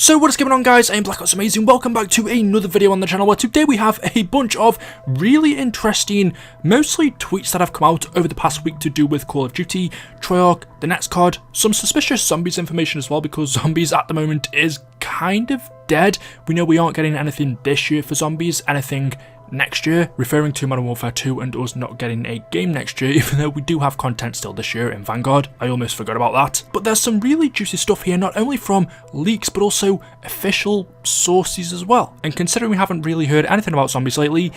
So what is going on, guys? I am Black Ops Amazing. Welcome back to another video on the channel where today we have a bunch of really interesting, mostly tweets that have come out over the past week to do with Call of Duty, Treyarch, the next COD, some suspicious zombies information as well because zombies at the moment is kind of dead. We know we aren't getting anything this year for zombies, anything next year, referring to Modern Warfare 2 and us not getting a game next year, even though we do have content still this year in Vanguard. I almost forgot about that. But there's some really juicy stuff here, not only from leaks, but also official sources as well. And considering we haven't really heard anything about zombies lately,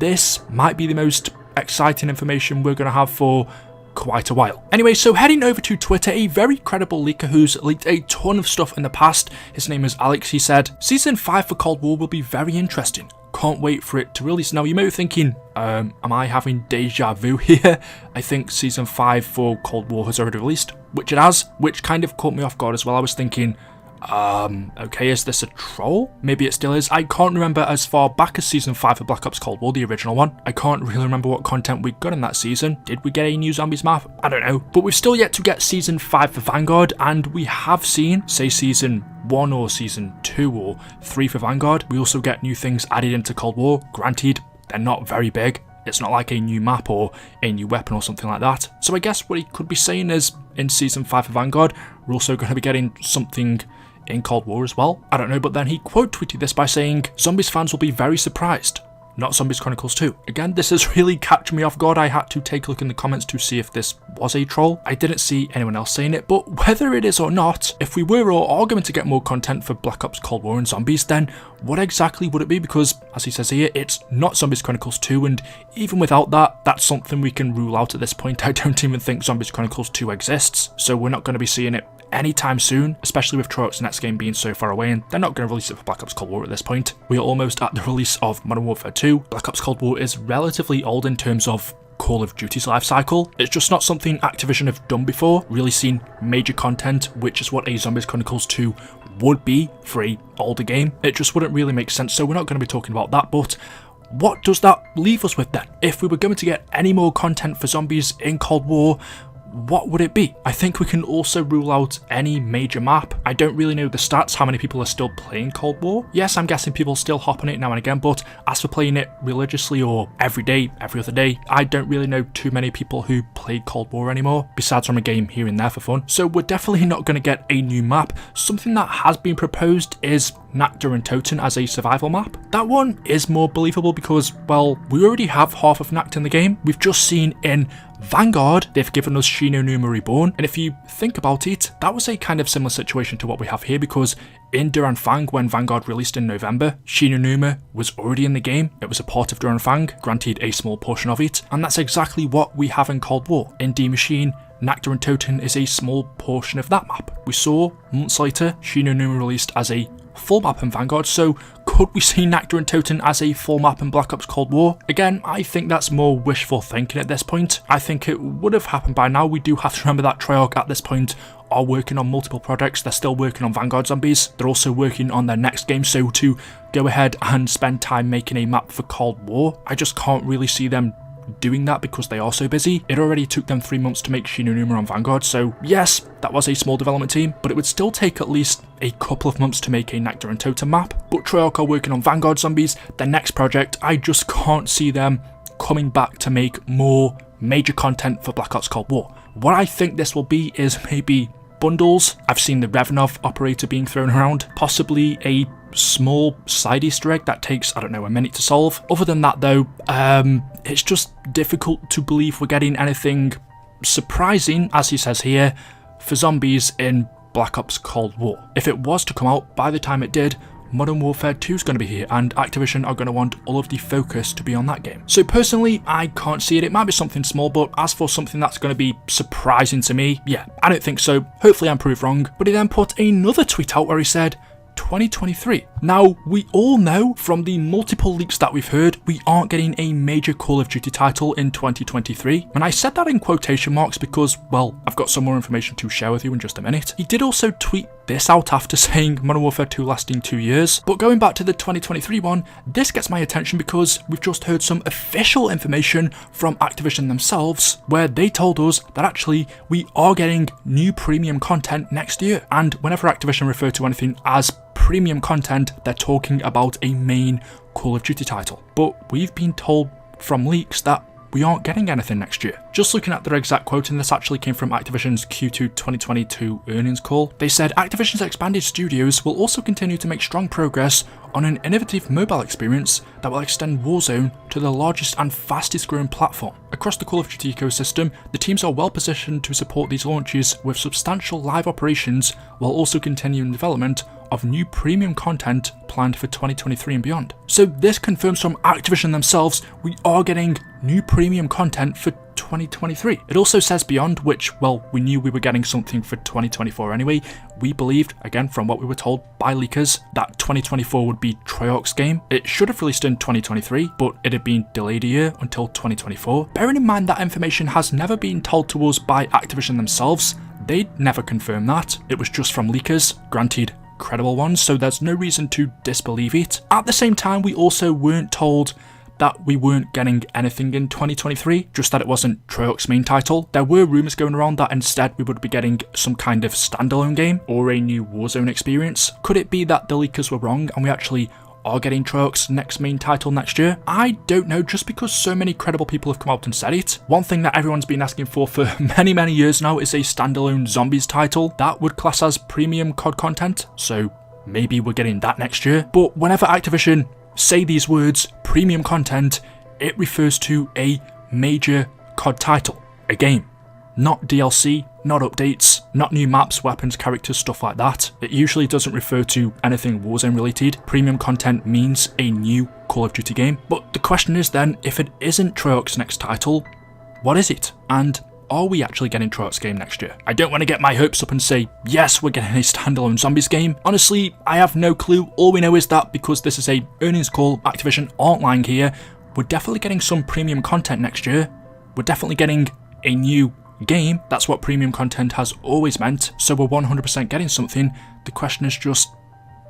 this might be the most exciting information we're going to have for quite a while. Anyway, so heading over to Twitter, a very credible leaker who's leaked a ton of stuff in the past, his name is Alex, he said, Season 5 for Cold War will be very interesting. Can't wait for it to release. Now, you may be thinking, am I having deja vu here? I think Season 5 for Cold War has already released, which it has, which kind of caught me off guard as well. I was thinking, okay, is this a troll? Maybe it still is. I can't remember as far back as Season 5 for Black Ops Cold War, the original one. I can't really remember what content we got in that season. Did we get a new zombies map? I don't know. But we've still yet to get Season 5 for Vanguard, and we have seen, say, Season 1 or Season 2 or 3 for Vanguard. We also get new things added into Cold War. Granted, they're not very big. It's not like a new map or a new weapon or something like that. So I guess what he could be saying is, in Season 5 for Vanguard, we're also going to be getting something in Cold War as well. I don't know, but then he quote tweeted this by saying, Zombies fans will be very surprised. Not Zombies Chronicles 2. Again, this has really catched me off guard. I had to take a look in the comments to see if this was a troll. I didn't see anyone else saying it, but whether it is or not, if we were or are going to get more content for Black Ops Cold War and Zombies, then what exactly would it be? Because, as he says here, it's not Zombies Chronicles 2, and even without that, that's something we can rule out at this point. I don't even think Zombies Chronicles 2 exists, so we're not going to be seeing it anytime soon, especially with Treyarch's next game being so far away, and they're not going to release it for Black Ops Cold War at this point. We are almost at the release of Modern Warfare 2. Black Ops Cold War is relatively old in terms of Call of Duty's life cycle. It's just not something Activision have done before, really seen major content, which is what a Zombies Chronicles 2 would be for a older game. It just wouldn't really make sense, so we're not going to be talking about that, but what does that leave us with then? If we were going to get any more content for zombies in Cold War, what would it be? I think we can also rule out any major map. I don't really know the stats, how many people are still playing Cold War. Yes, I'm guessing people still hop on it now and again, but as for playing it religiously or every day, every other day, I don't really know too many people who play Cold War anymore, besides from a game here and there for fun. So we're definitely not going to get a new map. Something that has been proposed is Nakta and Toten as a survival map. That one is more believable because, well, we already have half of Nakta in the game. We've just seen in Vanguard, they've given us Shino Numa Reborn, and if you think about it, that was a kind of similar situation to what we have here because in Duran Fang, when Vanguard released in November, Shino Numa was already in the game. It was a part of Duran Fang, granted a small portion of it, and that's exactly what we have in Cold War. In D Machine, Nakta and Toten is a small portion of that map. We saw, months later, Shino Numa released as a full map in Vanguard, so could we see Nakta and Toten as a full map in Black Ops Cold War? Again, I think that's more wishful thinking at this point. I think it would have happened by now. We do have to remember that Treyarch at this point are working on multiple projects. They're still working on Vanguard Zombies. They're also working on their next game, so to go ahead and spend time making a map for Cold War, I just can't really see them doing that because they are so busy. It already took them 3 months to make Shino Numa on Vanguard, so yes, that was a small development team, but it would still take at least a couple of months to make a Nakta and Toten map. But Treyarch are working on Vanguard Zombies, their next project. I just can't see them coming back to make more major content for Black Ops Cold War. What I think this will be is maybe bundles. I've seen the Revenov operator being thrown around, possibly a small side Easter egg that takes, I don't know, a minute to solve. Other than that though, it's just difficult to believe we're getting anything surprising, as he says here, for zombies in Black Ops Cold War. If it was to come out, by the time it did, Modern Warfare 2 is going to be here, and Activision are going to want all of the focus to be on that game. So personally, I can't see it. It might be something small, but as for something that's going to be surprising to me, yeah, I don't think so. Hopefully I'm proved wrong. But he then put another tweet out where he said, 2023. Now, we all know from the multiple leaks that we've heard, we aren't getting a major Call of Duty title in 2023. And I said that in quotation marks because, well, I've got some more information to share with you in just a minute. He did also tweet this out after saying Modern Warfare 2 lasting 2 years. But going back to the 2023 one, this gets my attention because we've just heard some official information from Activision themselves where they told us that actually we are getting new premium content next year. And whenever Activision refer to anything as premium content, they're talking about a main Call of Duty title. But we've been told from leaks that we aren't getting anything next year. Just looking at their exact quote, and this actually came from Activision's Q2 2022 earnings call, they said Activision's expanded studios will also continue to make strong progress on an innovative mobile experience that will extend Warzone to the largest and fastest growing platform. Across the Call of Duty ecosystem, the teams are well positioned to support these launches with substantial live operations while also continuing development of new premium content planned for 2023 and beyond. So this confirms from Activision themselves we are getting new premium content for 2023. It also says beyond, which, well, we knew we were getting something for 2024 anyway. We believed, again from what we were told by leakers, that 2024 would be Treyarch's game. It should have released in 2023, but it had been delayed a year until 2024. Bearing in mind that information has never been told to us by Activision themselves, they'd never confirmed that. It was just from leakers, granted credible ones, so there's no reason to disbelieve it. At the same time, we also weren't told that we weren't getting anything in 2023, just that it wasn't Treyarch's main title. There were rumours going around that instead we would be getting some kind of standalone game or a new Warzone experience. Could it be that the leakers were wrong and we actually are getting Treyarch's next main title next year? I don't know, just because so many credible people have come out and said it. One thing that everyone's been asking for many years now is a standalone Zombies title that would class as premium COD content, so maybe we're getting that next year. But whenever Activision say these words, premium content, it refers to a major COD title, a game. Not DLC, not updates, not new maps, weapons, characters, stuff like that. It usually doesn't refer to anything Warzone related. Premium content means a new Call of Duty game. But the question is then, if it isn't Treyarch's next title, what is it? And are we actually getting Treyarch's game next year? I don't want to get my hopes up and say, yes, we're getting a standalone Zombies game. Honestly, I have no clue. All we know is that because this is a earnings call, Activision aren't lying here. We're definitely getting some premium content next year. We're definitely getting a new game. That's what premium content has always meant. So we're 100% getting something. The question is just,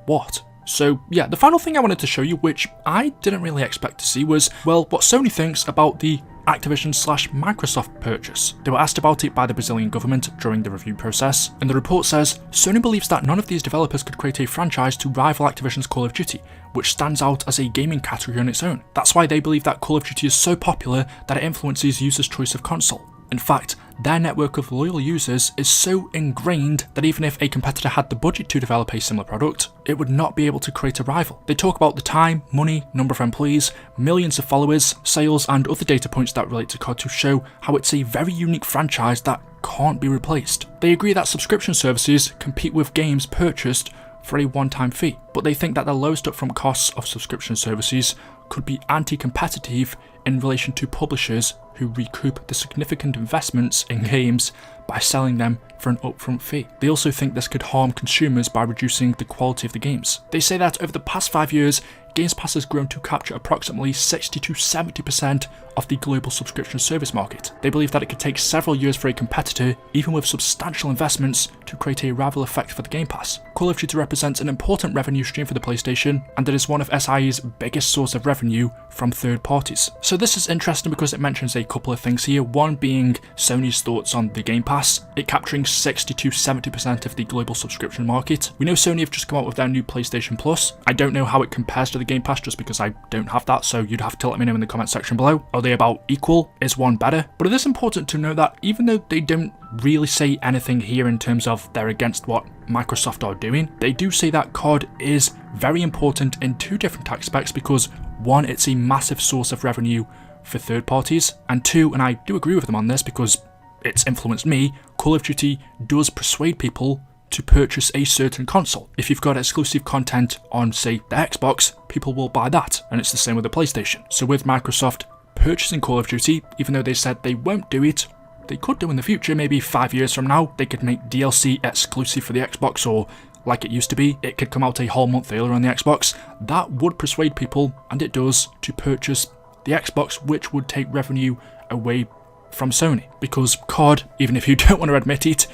what? So yeah, the final thing I wanted to show you, which I didn't really expect to see, was, well, what Sony thinks about the Activision/Microsoft purchase. They were asked about it by the Brazilian government during the review process, and the report says Sony believes that none of these developers could create a franchise to rival Activision's Call of Duty, which stands out as a gaming category on its own. That's why they believe that Call of Duty is so popular that it influences users' choice of console. In fact, their network of loyal users is so ingrained that even if a competitor had the budget to develop a similar product, it would not be able to create a rival. They talk about the time, money, number of employees, millions of followers, sales, and other data points that relate to COD to show how it's a very unique franchise that can't be replaced. They agree that subscription services compete with games purchased for a one-time fee, but they think that the lowest upfront costs of subscription services could be anti-competitive in relation to publishers who recoup the significant investments in games by selling them for an upfront fee. They also think this could harm consumers by reducing the quality of the games. They say that over the past 5 years, Games Pass has grown to capture approximately 60 to 70% of the global subscription service market. They believe that it could take several years for a competitor, even with substantial investments, to create a rival effect for the Game Pass. Call of Duty represents an important revenue stream for the PlayStation, and it is one of SIE's biggest source of revenue from third parties. So this is interesting because it mentions a couple of things here, one being Sony's thoughts on the Game Pass, it capturing 60 to 70% of the global subscription market. We know Sony have just come out with their new PlayStation Plus. I don't know how it compares to the Game Pass just because I don't have that, so you'd have to let me know in the comment section below. Are they about equal? Is one better? But it is important to know that even though they don't really say anything here in terms of they're against what Microsoft are doing, they do say that COD is very important in two different aspects because one, it's a massive source of revenue for third parties, and two, and I do agree with them on this because it's influenced me, Call of Duty does persuade people to purchase a certain console. If you've got exclusive content on, say, the Xbox, people will buy that, and it's the same with the PlayStation. So with Microsoft purchasing Call of Duty, even though they said they won't do it, they could do in the future, maybe 5 years from now, they could make DLC exclusive for the Xbox, or like it used to be, it could come out a whole month earlier on the Xbox. That would persuade people, and it does, to purchase the Xbox, which would take revenue away from Sony. Because COD, even if you don't want to admit it,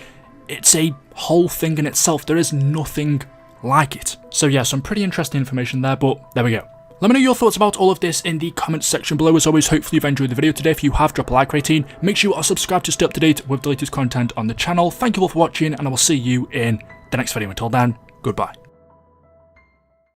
it's a whole thing in itself. There is nothing like it. So yeah, some pretty interesting information there, but there we go. Let me know your thoughts about all of this in the comments section below. As always, hopefully you've enjoyed the video today. If you have, drop a like rating. Make sure you are subscribed to stay up to date with the latest content on the channel. Thank you all for watching, and I will see you in the next video. Until then, goodbye.